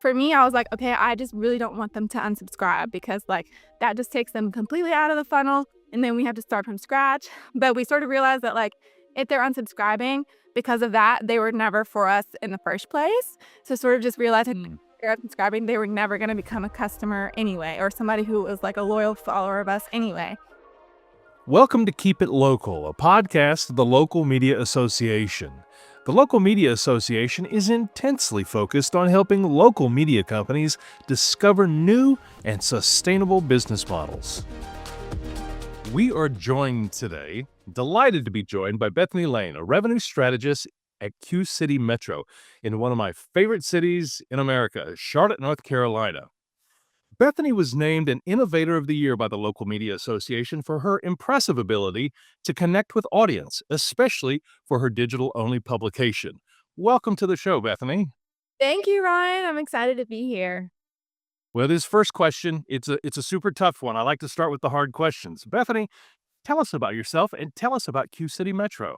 for me, I was like, okay, I just really don't want them to unsubscribe because like that just takes them completely out of the funnel. And then we have to start from scratch. But we sort of realized that like if they're unsubscribing because of that, they were never for us in the first place. So sort of just realizing Hmm. they're unsubscribing, they were never going to become a customer anyway, or somebody who was like a loyal follower of us anyway. Welcome to Keep It Local, a podcast of the Local Media Association. The Local Media Association is intensely focused on helping local media companies discover new and sustainable business models. We are joined today, delighted to be joined by Bethany Lane, a revenue strategist at QCity Metro in one of my favorite cities in America, Charlotte, North Carolina. Bethany was named an Innovator of the Year by the Local Media Association for her impressive ability to connect with audience, especially for her digital-only publication. Welcome to the show, Bethany. Thank you, Ryan. I'm excited to be here. Well, this first question, it's a super tough one. I like to start with the hard questions. Bethany, tell us about yourself and tell us about QCity Metro.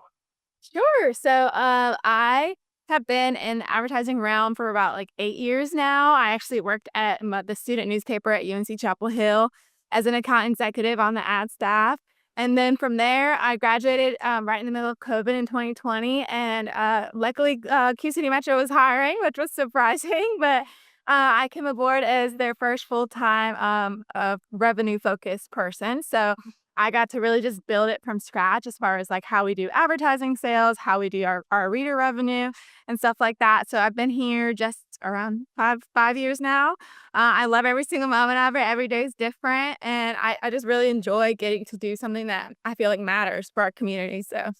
Sure. So, I have been in the advertising realm for about like 8 years now. I actually worked at the student newspaper at UNC Chapel Hill as an account executive on the ad staff. And then from there, I graduated right in the middle of COVID in 2020. And luckily, QCity Metro was hiring, which was surprising. But I came aboard as their first full time revenue focused person. So I got to really just build it from scratch as far as like how we do advertising sales, how we do our reader revenue and stuff like that. So I've been here just around five years now. I love every single moment of it. Every day is different. And I just really enjoy getting to do something that I feel like matters for our community. So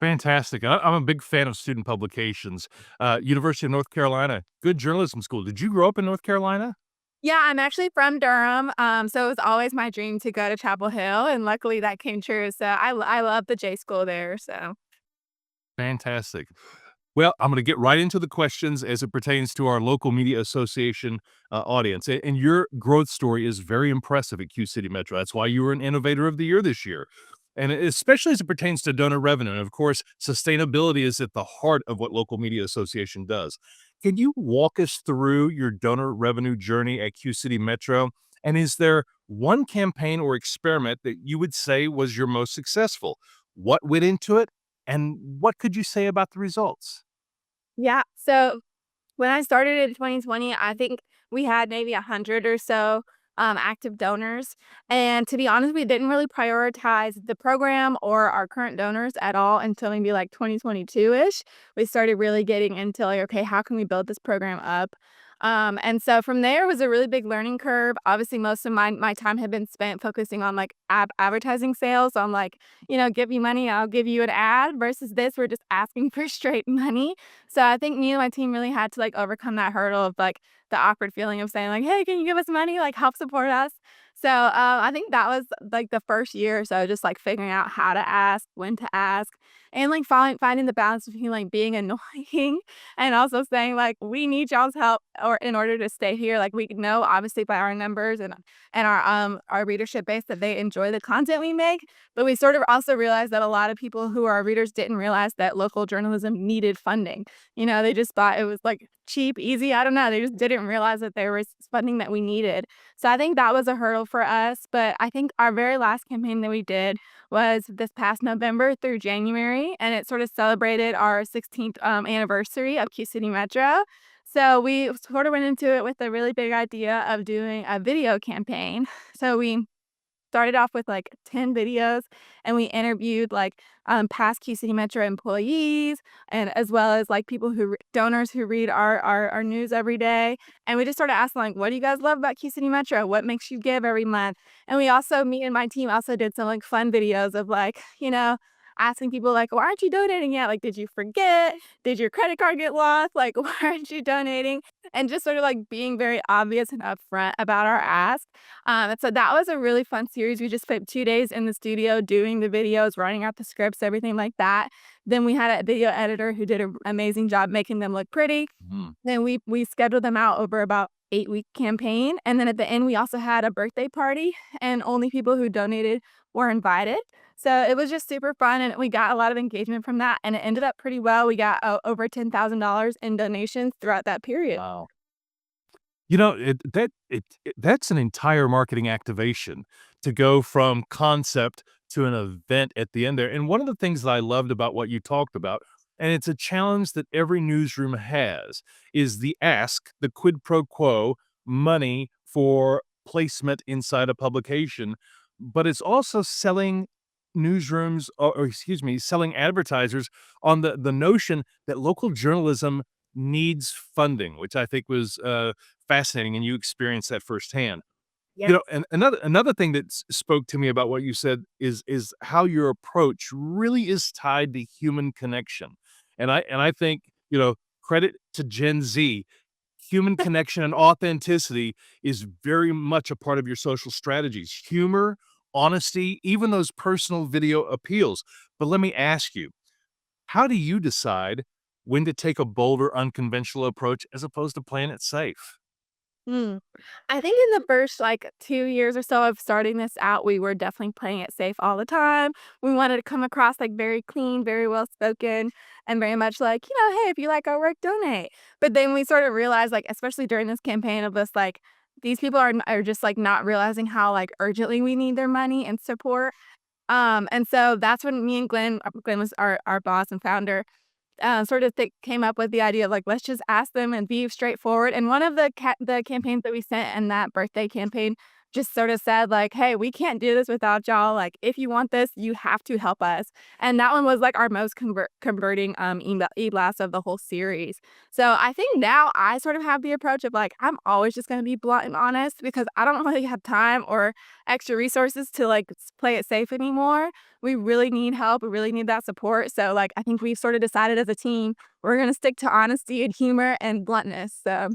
Fantastic. I'm a big fan of student publications. University of North Carolina, good journalism school. Did you grow up in North Carolina? yeah, I'm actually from Durham. So it was always my dream to go to Chapel Hill. And luckily that came true. So I love the J school there. So Fantastic. Well, I'm going to get right into the questions as it pertains to our local media association audience. And your growth story is very impressive at QCity Metro. That's why you were an Innovator of the Year this year. And especially as it pertains to donor revenue. And of course, sustainability is at the heart of what Local Media Association does. Can you walk us through your donor revenue journey at QCity Metro? And is there one campaign or experiment that you would say was your most successful? What went into it? And what could you say about the results? yeah. So when I started in 2020, I think we had maybe 100 or so active donors. And to be honest, we didn't really prioritize the program or our current donors at all until maybe like 2022 ish. We started really getting into like, okay, how can we build this program up? And so from there was a really big learning curve. Obviously, most of my time had been spent focusing on like advertising sales, on like, give me money, I'll give you an ad, versus this, we're just asking for straight money. So I think me and my team really had to like overcome that hurdle of like the awkward feeling of saying like, "Hey, can you give us money? Like help support us." So I think that was like the first year or so, just like figuring out how to ask, when to ask, and like finding the balance between like being annoying and also saying like, "We need y'all's help or in order to stay here." Like we know obviously by our numbers and our readership base that they enjoy the content we make, but we sort of also realized that a lot of people who are our readers didn't realize that local journalism needed funding. They just thought it was like cheap, easy. I don't know. They just didn't realize that there was funding that we needed. So I think that was a hurdle for us. But I think our very last campaign that we did was this past November through January, and it sort of celebrated our 16th anniversary of QCity Metro. So we sort of went into it with a really big idea of doing a video campaign. So we started off with like 10 videos and we interviewed like past QCity Metro employees and as well as like people donors who read our news every day. And we just started asking like, what do you guys love about QCity Metro? What makes you give every month? And me and my team also did some like fun videos of like, asking people like, why aren't you donating yet? Like, did you forget? Did your credit card get lost? Like, why aren't you donating? And just sort of like being very obvious and upfront about our ask. And so that was a really fun series. We just spent 2 days in the studio doing the videos, writing out the scripts, everything like that. Then we had a video editor who did an amazing job making them look pretty. Mhm. Then we scheduled them out over about 8-week campaign. And then at the end, we also had a birthday party and only people who donated were invited. So it was just super fun and we got a lot of engagement from that and it ended up pretty well. We got over $10,000 in donations throughout that period. Wow. That's an entire marketing activation to go from concept to an event at the end there, and one of the things that I loved about what you talked about, and it's a challenge that every newsroom has, is the ask, the quid pro quo, money for placement inside a publication, but it's also selling newsrooms or excuse me, selling advertisers on the notion that local journalism needs funding, which I think was, fascinating, and you experienced that firsthand. Yeah. And another thing that spoke to me about what you said is how your approach really is tied to human connection, and I think, credit to Gen Z, human connection and authenticity is very much a part of your social strategies. Humor, honesty, even those personal video appeals. But let me ask you, how do you decide when to take a bolder, unconventional approach as opposed to playing it safe? Mm. I think in the first, like, 2 years or so of starting this out, we were definitely playing it safe all the time. We wanted to come across, like, very clean, very well spoken, and very much like, "Hey, if you like our work, donate." But then we sort of realized, like, especially during this campaign of us, like, these people are just, like, not realizing how, like, urgently we need their money and support. And so that's when me and Glenn was our boss and founder, sort of came up with the idea of like, let's just ask them and be straightforward. And one of the campaigns that we sent in that birthday campaign just sort of said like, "Hey, we can't do this without y'all. Like, if you want this, you have to help us." And that one was like our most converting e-blast of the whole series. So I think now I sort of have the approach of like, I'm always just going to be blunt and honest because I don't really have time or extra resources to like play it safe anymore. We really need help. We really need that support. So, like, I think we've sort of decided as a team, we're gonna stick to honesty and humor and bluntness. So,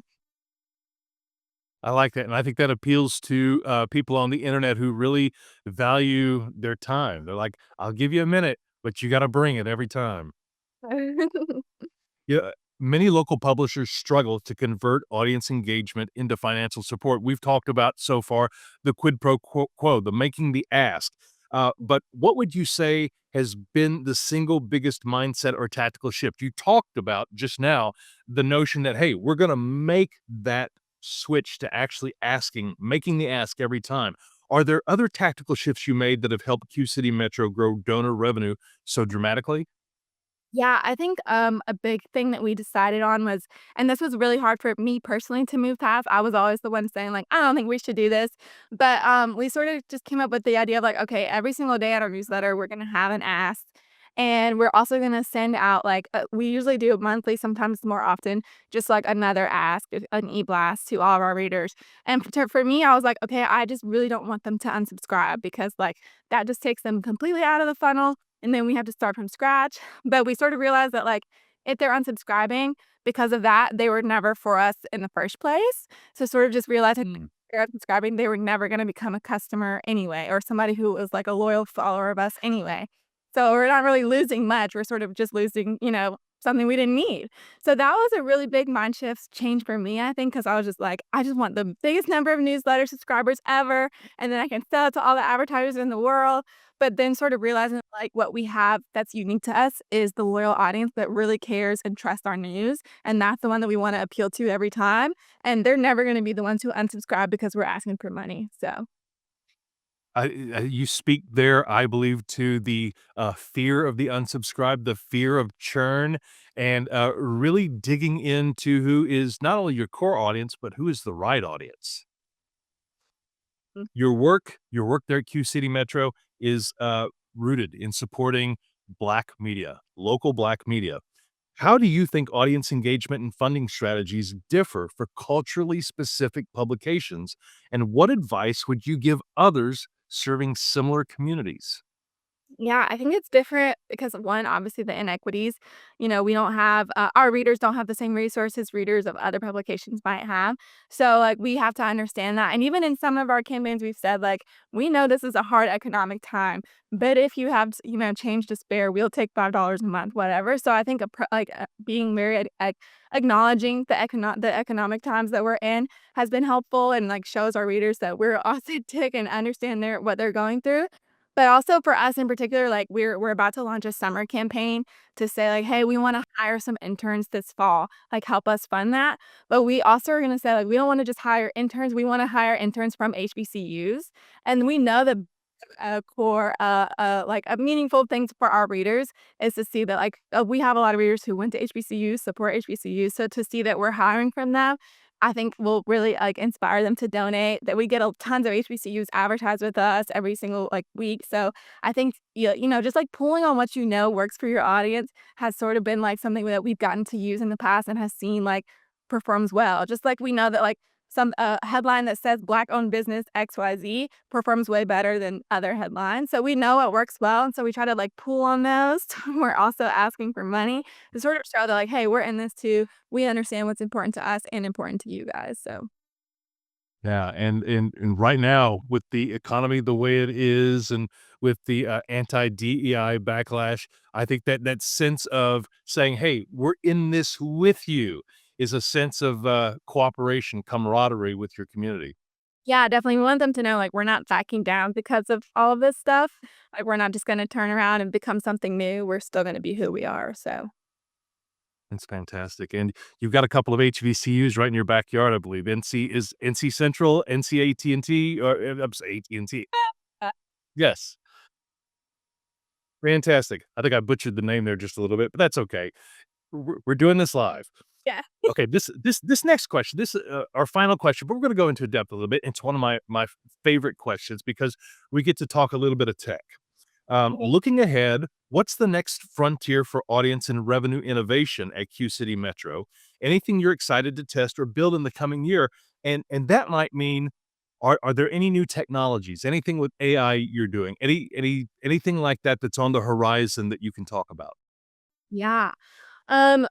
I like that, and I think that appeals to, people on the internet who really value their time. They're like, "I'll give you a minute, but you gotta bring it every time." Yeah, many local publishers struggle to convert audience engagement into financial support. We've talked about so far the quid pro quo, the making the ask. But what would you say has been the single biggest mindset or tactical shift? You talked about just now the notion that, hey, we're going to make that switch to actually asking, making the ask every time. Are there other tactical shifts you made that have helped QCity Metro grow donor revenue so dramatically? Yeah, I think, a big thing that we decided on was and this was really hard for me personally to move past. I was always the one saying, like, "I don't think we should do this." But, we sort of just came up with the idea of, like, okay, every single day at our newsletter, we're gonna have an ask, and we're also gonna send out, like, we usually do it monthly, sometimes more often, just, like, another ask, an e-blast to all of our readers. And for me, I was like, "Okay, I just really don't want them to unsubscribe," because, like, that just takes them completely out of the funnel, and then we have to start from scratch. But we sort of realized that, like, if they're unsubscribing because of that, they were never for us in the first place. So sort of just realizing if Mm. they're unsubscribing, they were never gonna become a customer anyway, or somebody who was, like, a loyal follower of us anyway. So we're not really losing much, we're sort of just losing, something we didn't need. So that was a really big mind shift change for me, I think, because I was just like, "I just want the biggest number of newsletter subscribers ever, and then I can sell it to all the advertisers in the world." But then sort of realizing, like, what we have that's unique to us is the loyal audience that really cares and trusts our news, and that's the one that we wanna appeal to every time, and they're never gonna be the ones who unsubscribe because we're asking for money, so You speak there, I believe, to the fear of the unsubscribed, the fear of churn, and really digging into who is not only your core audience, but who is the right audience. mm. Your work there at Q City Metro is rooted in supporting Black media, local Black media. How do you think audience engagement and funding strategies differ for culturally specific publications? And what advice would you give others serving similar communities? Yeah, I think it's different because of one, obviously the inequities. We don't have our readers don't have the same resources readers of other publications might have. So like we have to understand that. And even in some of our campaigns, we've said like we know this is a hard economic time, but if you have change to spare, we'll take $5 a month, whatever. So I think being very acknowledging the economic times that we're in has been helpful and like shows our readers that we're authentic and understand what they're going through. But also for us in particular, like we're about to launch a summer campaign to say like, hey, we want to hire some interns this fall, like help us fund that. But we also are going to say like we don't want to just hire interns, we want to hire interns from HBCUs, and we know that core, like a meaningful things for our readers is to see that like we have a lot of readers who went to HBCUs, support HBCUs, so to see that we're hiring from them, I think will really like inspire them to donate. That we get tons of HBCUs advertise with us every single like week. So I think just like pulling on what works for your audience has sort of been like something that we've gotten to use in the past and has seen like performs well. Just like we know that like some headline that says black owned business XYZ performs way better than other headlines. So we know it works well. And so we try to like pull on those. We're also asking for money to sort of show that like, hey, we're in this too. We understand what's important to us and important to you guys. So Yeah, and right now, with the economy the way it is and with the, anti-DEI backlash, I think that that sense of saying, "Hey, we're in this with you," is a sense of, cooperation, camaraderie with your community. yeah, definitely we want them to know like we're not backing down because of all of this stuff. Like we're not just gonna turn around and become something new. We're still gonna be who we are. So That's fantastic, and you've got a couple of HBCUs right in your backyard, I believe. NC Central, NC AT&T, or, I'm sorry, AT&T. uh, Yes, fantastic. I think I butchered the name there just a little bit, but that's okay. We're doing this live. yeah. Okay, this next question, this our final question, but we're going to go into depth a little bit. It's one of my favorite questions because we get to talk a little bit of tech. Looking ahead, what's the next frontier for audience and revenue innovation at QCity Metro? Anything you're excited to test or build in the coming year? And that might mean, are there any new technologies, anything with AI you're doing, anything like that that's on the horizon that you can talk about? Yeah. Um,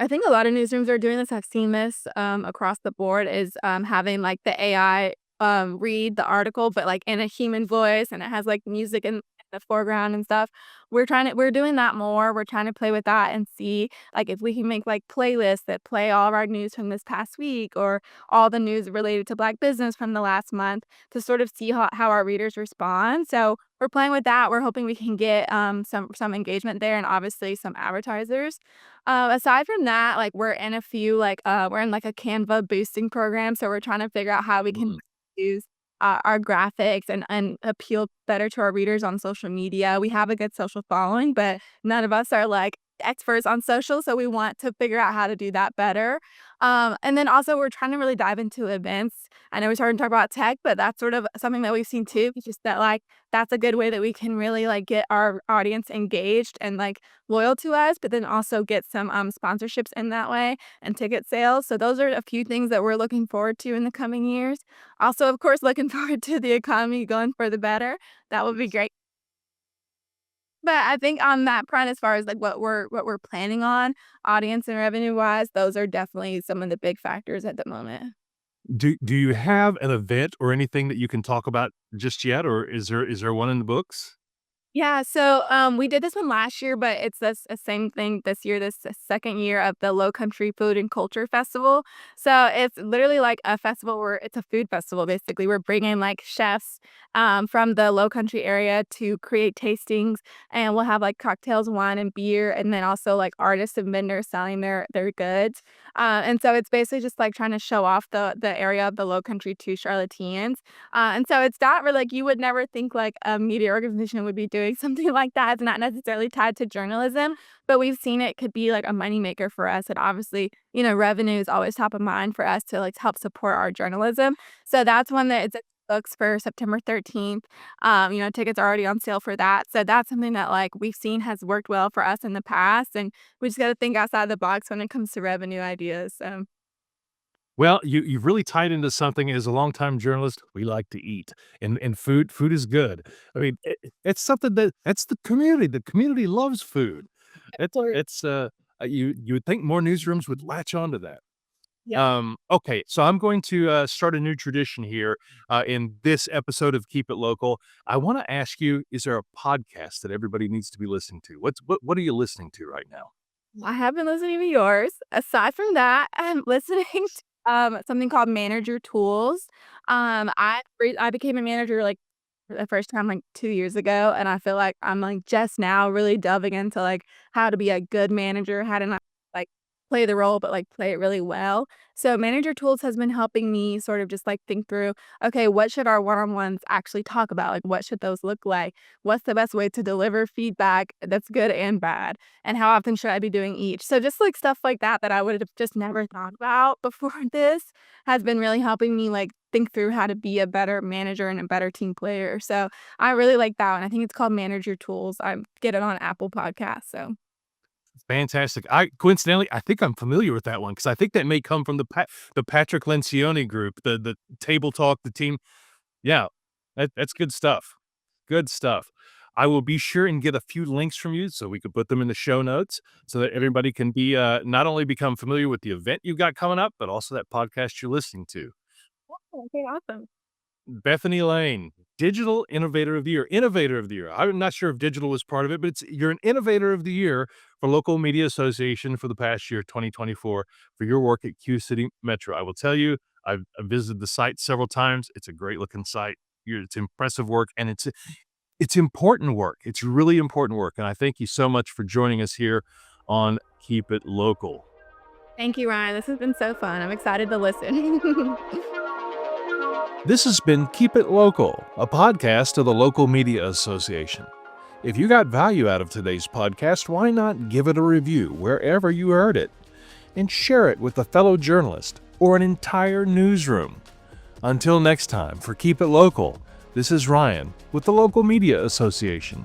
I think a lot of newsrooms are doing this. I've seen this across the board is having like the AI read the article, but like in a human voice, and it has like music in the foreground and stuff. We're doing that more. We're trying to play with that and see like if we can make like playlists that play all of our news from this past week or all the news related to Black business from the last month to sort of see how our readers respond. So we're playing with that. We're hoping we can get some engagement there and obviously some advertisers. Aside from that, like we're in like a Canva boosting program, so we're trying to figure out how we can Mm. use our graphics and appeal better to our readers on social media. We have a good social following, but none of us are like experts on social, so we want to figure out how to do that better. And then also we're trying to really dive into events. I know we started to talk about tech, but that's sort of something that we've seen too. It's just that like that's a good way that we can really like get our audience engaged and like loyal to us, but then also get some sponsorships in that way and ticket sales. So those are a few things that we're looking forward to in the coming years. Also, of course, looking forward to the economy going for the better. That would be great. But I think on that front, as far as like what we're planning on, audience and revenue wise, those are definitely some of the big factors at the moment. Do you have an event or anything that you can talk about just yet, or is there one in the books? Yeah, so, we did this one last year, but it's this same thing this year, this second year of the Low Country Food and Culture Festival. So, it's literally like a festival where it's a food festival, basically. We're bringing, like, chefs, from the Low Country area to create tastings, and we'll have, like, cocktails, wine, and beer, and then also, like, artists and vendors selling their goods. And so it's basically just, like, trying to show off the area of the Low Country to Charlotteans. And so it's not really like you would never think like a media organization would be doing something like that. It's not necessarily tied to journalism, but we've seen it could be like a moneymaker for us. And obviously, revenue is always top of mind for us to like help support our journalism. So that's one that it's books for September 13th. Tickets are already on sale for that. So that's something that like we've seen has worked well for us in the past. And we just got to think outside the box when it comes to revenue ideas. So Well, you've really tied into something. As a longtime journalist, we like to eat, and food is good. I mean, it's something that's the community. The community loves food. You would think more newsrooms would latch onto that. yeah. Okay, so I'm going to start a new tradition here in this episode of Keep It Local. I want to ask you: is there a podcast that everybody needs to be listening to? What are you listening to right now? I have been listening to yours. Aside from that, I'm listening to, something called Manager Tools. I became a manager, like, for the first time, like, 2 years ago, and I feel like I'm, like, just now really delving into, like, how to be a good manager, how to not, like, play the role, but, like, play it really well. So Manager Tools has been helping me sort of just, like, think through, "Okay, what should our one-on-ones actually talk about? Like, what should those look like? What's the best way to deliver feedback that's good and bad? And how often should I be doing each?" So just, like, stuff like that that I would have just never thought about before this has been really helping me, like, think through how to be a better manager and a better team player. So I really like that one. I think it's called Manager Tools. I get it on Apple Podcasts, so Fantastic. I think I'm familiar with that one because I think that may come from the Patrick Lencioni group, the table talk, the team. Yeah, that's good stuff. Good stuff. I will be sure and get a few links from you so we could put them in the show notes so that everybody can be not only become familiar with the event you've got coming up, but also that podcast you're listening to. oh, okay, awesome. Bethany Lane, Digital Innovator of the Year. Innovator of the Year. I'm not sure if digital was part of it, but you're an Innovator of the Year for Local Media Association for the past year, 2024, for your work at QCity Metro. I will tell you, I've visited the site several times. It's a great looking site. It's impressive work, and it's important work. It's really important work, and I thank you so much for joining us here on Keep It Local. Thank you, Ryan. This has been so fun. I'm excited to listen. This has been Keep It Local, a podcast of the Local Media Association. If you got value out of today's podcast, why not give it a review wherever you heard it and share it with a fellow journalist or an entire newsroom? Until next time, for Keep It Local, this is Ryan with the Local Media Association.